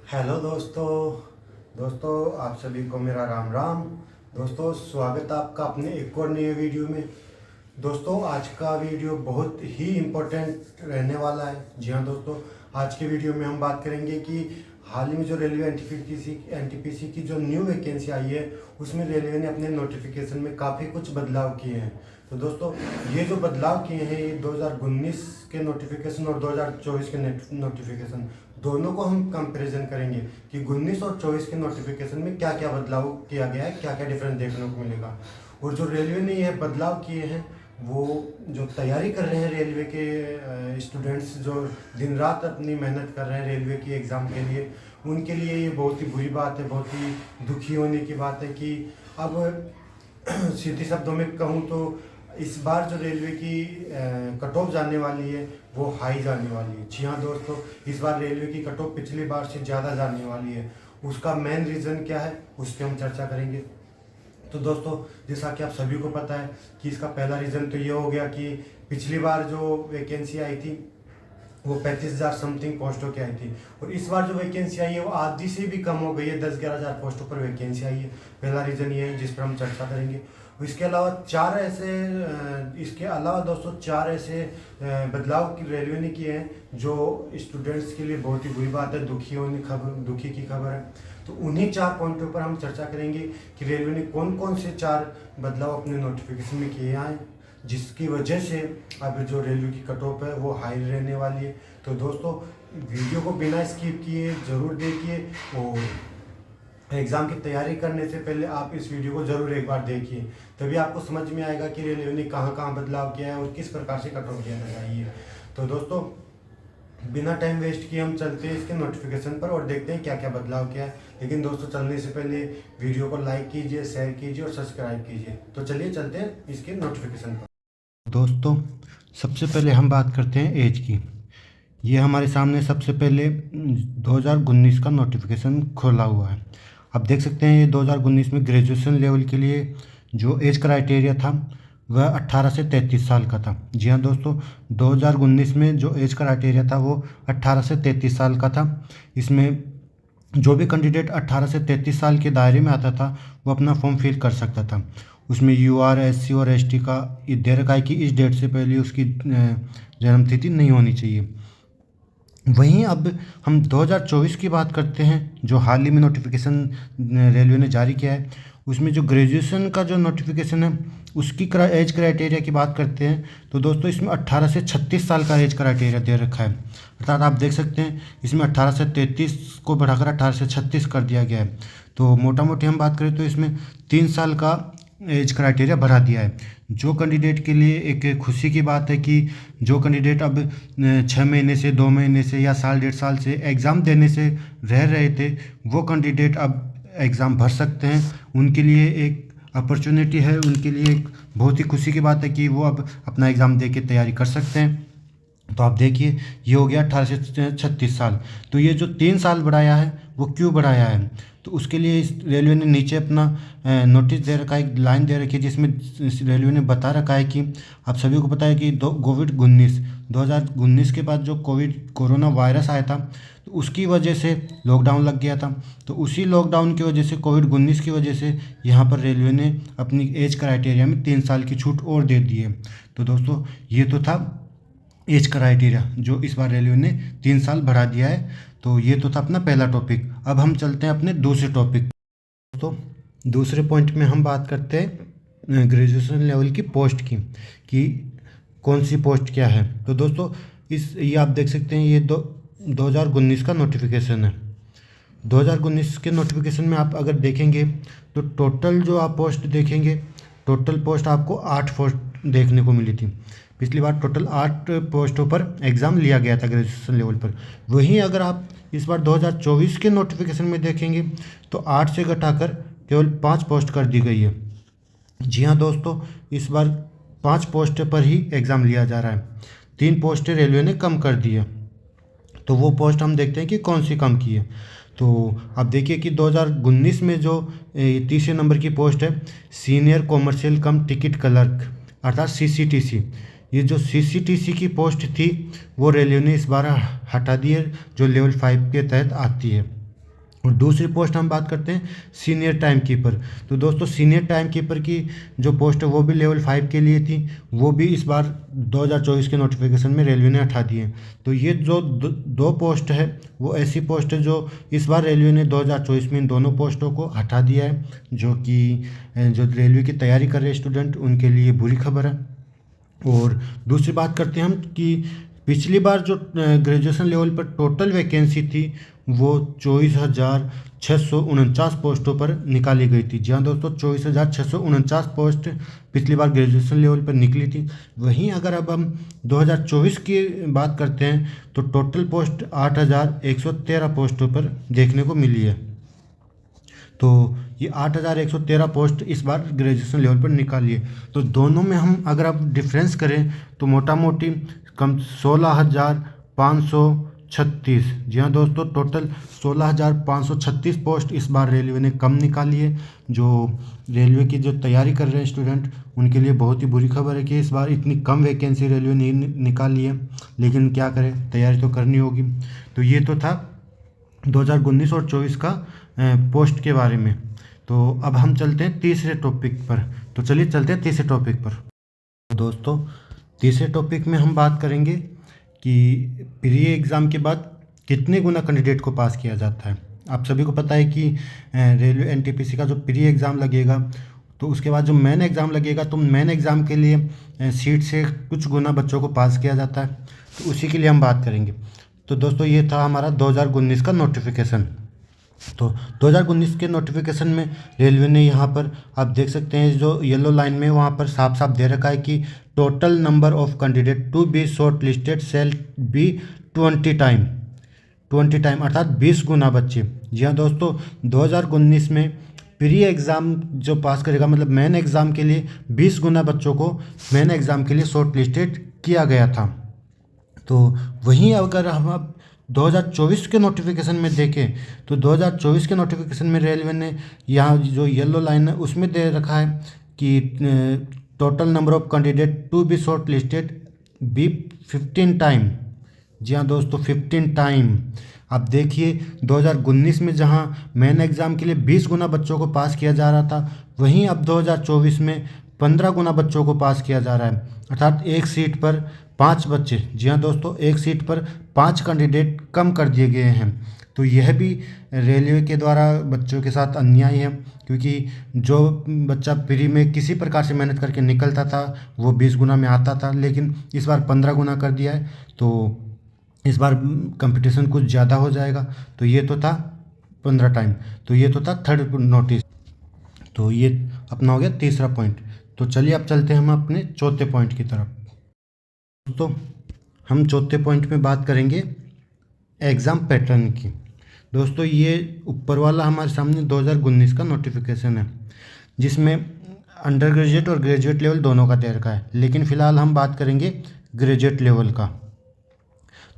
Hello दोस्तों आप सभी को मेरा राम राम। दोस्तों स्वागत है आपका अपने एक और नए वीडियो में। दोस्तों आज का वीडियो बहुत ही इम्पोर्टेंट रहने वाला है। जी हाँ दोस्तों, आज के वीडियो में हम बात करेंगे कि हाल ही में जो रेलवे एनटीपीसी की जो न्यू वैकेंसी आई है उसमें रेलवे ने अपने नोटिफिकेशन में काफ़ी कुछ बदलाव किए हैं। तो दोस्तों ये जो बदलाव किए हैं ये 2019 के नोटिफिकेशन और 2024 के नोटिफिकेशन दोनों को हम कंपैरिजन करेंगे कि 19 और 24 के नोटिफिकेशन में क्या क्या बदलाव किया गया है, क्या क्या डिफरेंस देखने को मिलेगा। और जो रेलवे ने यह बदलाव किए हैं वो जो तैयारी कर रहे हैं रेलवे के स्टूडेंट्स जो दिन रात अपनी मेहनत कर रहे हैं रेलवे की एग्ज़ाम के लिए, उनके लिए ये बहुत ही बुरी बात है, बहुत ही दुखी होने की बात है कि अब सीधे शब्दों में कहूँ तो इस बार जो रेलवे की कट ऑफ जाने वाली है वो हाई जाने वाली है। जी हाँ दोस्तों, इस बार रेलवे की कट ऑफ पिछली बार से ज़्यादा जाने वाली है। उसका मेन रीज़न क्या है उस पर हम चर्चा करेंगे। तो दोस्तों जैसा कि आप सभी को पता है कि इसका पहला रीज़न तो ये हो गया कि पिछली बार जो वैकेंसी आई थी वो 35,000 समथिंग पोस्टों की आई थी और इस बार जो वैकेंसी आई है वो आधी से भी कम हो गई है, 10-11 हज़ार पोस्टों पर वैकेंसी आई है। पहला रीज़न ये है जिस पर हम चर्चा करेंगे। इसके अलावा इसके अलावा दोस्तों चार ऐसे बदलाव की रेलवे ने किए हैं जो स्टूडेंट्स के लिए बहुत ही बुरी बात है, दुखी की खबर है। तो उन्हीं 4 पॉइंटों पर हम चर्चा करेंगे कि रेलवे ने कौन कौन से 4 बदलाव अपने नोटिफिकेशन में किए हैं जिसकी वजह से अब जो रेलवे की कट ऑफ है वो हाई रहने वाली है। तो दोस्तों वीडियो को बिना स्किप किए ज़रूर देखिए और एग्ज़ाम की तैयारी करने से पहले आप इस वीडियो को ज़रूर एक बार देखिए, तभी आपको समझ में आएगा कि रेलवे ने कहाँ कहाँ बदलाव किया है और किस प्रकार से कट ऑफ किया लगाई है। तो दोस्तों बिना टाइम वेस्ट किए हम चलते हैं इसके नोटिफिकेशन पर और देखते हैं क्या क्या बदलाव किया है। लेकिन दोस्तों चलने से पहले वीडियो को लाइक कीजिए, शेयर कीजिए और सब्सक्राइब कीजिए। तो चलिए चलते हैं इसके नोटिफिकेशन पर। दोस्तों सबसे पहले हम बात करते हैं एज की। ये हमारे सामने सबसे पहले 2019 का नोटिफिकेशन खोला हुआ है। आप देख सकते हैं ये 2019 में ग्रेजुएशन लेवल के लिए जो एज क्राइटेरिया था वह 18 से 33 साल का था। जी हाँ दोस्तों, 2019 में जो एज क्राइटेरिया था वो 18 से 33 साल का था। इसमें जो भी कैंडिडेट 18 से 33 साल के दायरे में आता था वो अपना फॉर्म फिल कर सकता था। उसमें यूआर, एससी और एसटी का दे रखा है कि इस डेट से पहले उसकी जन्मतिथि नहीं होनी चाहिए। वहीं अब हम 2024 की बात करते हैं जो हाल ही में नोटिफिकेशन रेलवे ने जारी किया है। उसमें जो ग्रेजुएशन का जो नोटिफिकेशन है उसकी एज क्राइटेरिया की बात करते हैं तो दोस्तों इसमें 18 से 36 साल का एज क्राइटेरिया दे रखा है। अर्थात आप देख सकते हैं इसमें 18 से 33 को बढ़ाकर 18 से 36 कर दिया गया है। तो मोटा मोटी हम बात करें तो इसमें 3 साल का एज क्राइटेरिया बढ़ा दिया है, जो कैंडिडेट के लिए एक खुशी की बात है कि जो कैंडिडेट अब 6 महीने से, 2 महीने से या साल 1.5 साल से एग्ज़ाम देने से रह रहे थे वो कैंडिडेट अब एग्ज़ाम भर सकते हैं। उनके लिए एक अपॉर्चुनिटी है, उनके लिए एक बहुत ही खुशी की बात है कि वो अब अपना एग्ज़ाम दे के तैयारी कर सकते हैं। तो आप देखिए ये हो गया 18 से 36 साल। तो ये जो 3 साल बढ़ाया है वो क्यों बढ़ाया है, तो उसके लिए इस रेलवे ने नीचे अपना नोटिस दे रखा है, एक लाइन दे रखी है जिसमें रेलवे ने बता रखा है कि आप सभी को पता है कि कोविड-19 2019 के बाद जो कोरोना वायरस आया था तो उसकी वजह से लॉकडाउन लग गया था। तो उसी लॉकडाउन की वजह से, कोविड-19 की वजह से यहाँ पर रेलवे ने अपनी एज क्राइटेरिया में 3 साल की छूट और दे दी है। तो दोस्तों ये तो था एज क्राइटेरिया जो इस बार रेलवे ने 3 साल बढ़ा दिया है। तो ये तो था अपना पहला टॉपिक। अब हम चलते हैं अपने दूसरे टॉपिक। तो दूसरे पॉइंट में हम बात करते हैं ग्रेजुएशन लेवल की पोस्ट की कि कौन सी पोस्ट क्या है। तो दोस्तों ये आप देख सकते हैं ये 2019 का नोटिफिकेशन है। 2019 के नोटिफिकेशन में आप अगर देखेंगे तो टोटल जो आप पोस्ट देखेंगे, टोटल पोस्ट आपको 8 पोस्ट देखने को मिली थी। पिछली बार टोटल 8 पोस्टों पर एग्ज़ाम लिया गया था ग्रेजुएशन लेवल पर। वहीं अगर आप इस बार 2024 के नोटिफिकेशन में देखेंगे तो 8 से घटाकर केवल 5 पोस्ट कर दी गई है। जी हाँ दोस्तों, इस बार 5 पोस्ट पर ही एग्ज़ाम लिया जा रहा है। 3 पोस्टें रेलवे ने कम कर दी है। तो वो पोस्ट हम देखते हैं कि कौन सी कम की है। तो आप देखिए कि 2019 में जो तीसरे नंबर की पोस्ट है सीनियर कॉमर्शियल कम टिकट क्लर्क अर्थात सीसीटीसी, ये जो सीसीटीसी की पोस्ट थी वो रेलवे ने इस बार हटा दी है जो लेवल 5 के तहत आती है। और दूसरी पोस्ट हम बात करते हैं सीनियर टाइम कीपर। तो दोस्तों सीनियर टाइम कीपर की जो पोस्ट है वो भी लेवल 5 के लिए थी, वो भी इस बार 2024 के नोटिफिकेशन में रेलवे ने हटा दी है। तो ये जो दो पोस्ट है वो ऐसी पोस्ट है जो इस बार रेलवे ने 2024 में इन दोनों पोस्टों को हटा दिया है, जो कि जो रेलवे की तैयारी कर रहे स्टूडेंट उनके लिए बुरी खबर है। और दूसरी बात करते हैं हम कि पिछली बार जो ग्रेजुएशन लेवल पर टोटल वैकेंसी थी वो 24,649 पोस्टों पर निकाली गई थी। जी हाँ दोस्तों, 24,649 पोस्ट पिछली बार ग्रेजुएशन लेवल पर निकली थी। वहीं अगर अब हम 2024 की बात करते हैं तो टोटल पोस्ट 8,113 पोस्टों पर देखने को मिली है। तो ये 8,113 पोस्ट इस बार ग्रेजुएशन लेवल पर निकाली है। तो दोनों में हम अगर आप डिफरेंस करें तो मोटा मोटी कम 16,536, जी हाँ दोस्तों, टोटल 16,536 पोस्ट इस बार रेलवे ने कम निकाली है। जो रेलवे की जो तैयारी कर रहे हैं स्टूडेंट उनके लिए बहुत ही बुरी खबर है कि इस बार इतनी कम वैकेंसी रेलवे ने निकाली है, लेकिन क्या करें, तैयारी तो करनी होगी। तो ये तो था 2019 और 24 का पोस्ट के बारे में। तो अब हम चलते हैं तीसरे टॉपिक पर। तो चलिए चलते हैं तीसरे टॉपिक पर। दोस्तों तीसरे टॉपिक में हम बात करेंगे कि प्री एग्ज़ाम के बाद कितने गुना कैंडिडेट को पास किया जाता है। आप सभी को पता है कि रेलवे एनटीपीसी का जो प्री एग्ज़ाम लगेगा तो उसके बाद जो मेन एग्ज़ाम लगेगा, तो मेन एग्ज़ाम के लिए सीट से कुछ गुना बच्चों को पास किया जाता है। तो उसी के लिए हम बात करेंगे। तो दोस्तों ये था हमारा 2019 का नोटिफिकेशन। तो 2019 के नोटिफिकेशन में रेलवे ने यहाँ पर आप देख सकते हैं जो येलो लाइन में वहाँ पर साफ साफ दे रखा है कि total number of candidate to be short listed shall be 20 time अर्थात 20 गुना बच्चे। जी हाँ दोस्तों, 2019 में प्री एग्ज़ाम जो पास करेगा, मतलब मेन एग्ज़ाम के लिए 20 गुना बच्चों को मेन एग्ज़ाम के लिए शॉर्ट लिस्टेड किया गया था। तो वहीं अगर हम अब 2024 के नोटिफिकेशन में देखें तो 2024 के नोटिफिकेशन में रेलवे ने यहाँ जो येलो लाइन है उसमें दे रखा है कि total number of candidate to be short listed be 15 time. जी हाँ दोस्तों, 15 टाइम। अब देखिए 2019 में जहाँ मेन एग्ज़ाम के लिए 20 गुना बच्चों को पास किया जा रहा था, वहीं अब 2024 में 15 गुना बच्चों को पास किया जा रहा है, अर्थात एक सीट पर 5 बच्चे। जी हाँ दोस्तों, एक सीट पर 5 कैंडिडेट कम कर दिए गए हैं। तो यह भी रेलवे के द्वारा बच्चों के साथ अन्याय है, क्योंकि जो बच्चा प्री में किसी प्रकार से मेहनत करके निकलता था वो 20 गुना में आता था, लेकिन इस बार 15 गुना कर दिया है। तो इस बार कंपटीशन कुछ ज़्यादा हो जाएगा। तो ये तो था 15 टाइम। तो ये तो था थर्ड नोटिस। तो ये अपना हो गया तीसरा पॉइंट। तो चलिए अब चलते हैं हम अपने चौथे पॉइंट की तरफ। तो हम चौथे पॉइंट में बात करेंगे एग्ज़ाम पैटर्न की। दोस्तों ये ऊपर वाला हमारे सामने 2019 का नोटिफिकेशन है, जिसमें अंडर ग्रेजुएट और ग्रेजुएट लेवल दोनों का दे रखा है, लेकिन फ़िलहाल हम बात करेंगे ग्रेजुएट लेवल का।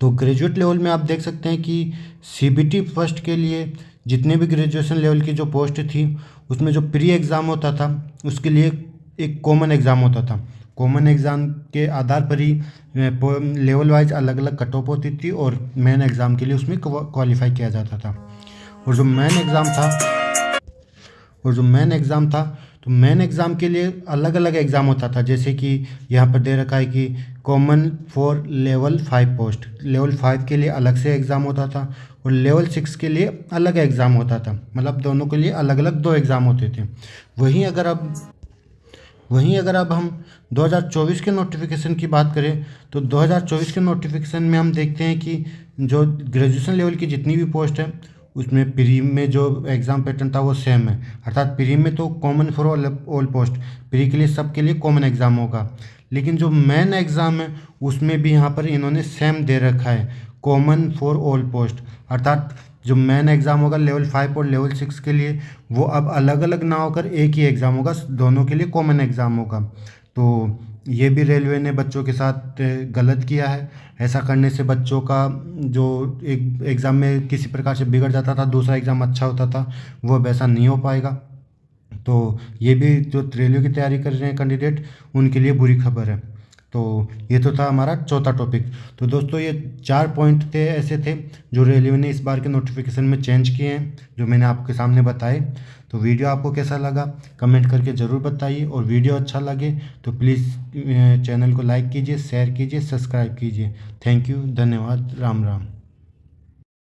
तो ग्रेजुएट लेवल में आप देख सकते हैं कि सीबीटी फर्स्ट के लिए जितने भी ग्रेजुएशन लेवल की जो पोस्ट थी उसमें जो प्री एग्ज़ाम होता था उसके लिए एक कॉमन एग्ज़ाम होता था। कॉमन एग्ज़ाम के आधार पर ही लेवल वाइज अलग अलग कट ऑफ होती थी और मेन एग्ज़ाम के लिए उसमें क्वालिफाई किया जाता था। और जो मेन एग्ज़ाम था तो मेन एग्ज़ाम के लिए अलग अलग एग्ज़ाम होता था, जैसे कि यहाँ पर दे रखा है कि common for level 5 post. Level 5 के लिए अलग से एग्ज़ाम होता था और लेवल 6 के लिए अलग एग्ज़ाम होता था, मतलब दोनों के लिए अलग अलग 2 एग्ज़ाम होते थे। वहीं अगर अब हम 2024 के नोटिफिकेशन की बात करें तो 2024 के नोटिफिकेशन में हम देखते हैं कि जो ग्रेजुएशन लेवल की जितनी भी पोस्ट है उसमें प्री में जो एग्ज़ाम पैटर्न था वो सेम है, अर्थात प्री में तो common for all post, pre के लिए सबके लिए कॉमन एग्ज़ाम होगा। लेकिन जो मेन एग्ज़ाम है उसमें भी यहाँ पर इन्होंने सेम दे रखा है, कॉमन फॉर ऑल पोस्ट, अर्थात जो मेन एग्ज़ाम होगा लेवल 5 और लेवल 6 के लिए वो अब अलग अलग ना होकर एक ही एग्ज़ाम होगा, दोनों के लिए कॉमन एग्ज़ाम होगा। तो ये भी रेलवे ने बच्चों के साथ गलत किया है। ऐसा करने से बच्चों का जो एक एग्ज़ाम में किसी प्रकार से बिगड़ जाता था, दूसरा एग्ज़ाम अच्छा होता था, वो अब ऐसा नहीं हो पाएगा। तो ये भी जो रेलवे की तैयारी कर रहे हैं कैंडिडेट उनके लिए बुरी खबर है। तो ये तो था हमारा चौथा टॉपिक। तो दोस्तों ये 4 पॉइंट थे, ऐसे थे जो रेलवे ने इस बार के नोटिफिकेशन में चेंज किए हैं, जो मैंने आपके सामने बताए। तो वीडियो आपको कैसा लगा कमेंट करके ज़रूर बताइए, और वीडियो अच्छा लगे तो प्लीज़ चैनल को लाइक कीजिए, शेयर कीजिए, सब्सक्राइब कीजिए। थैंक यू, धन्यवाद, राम राम।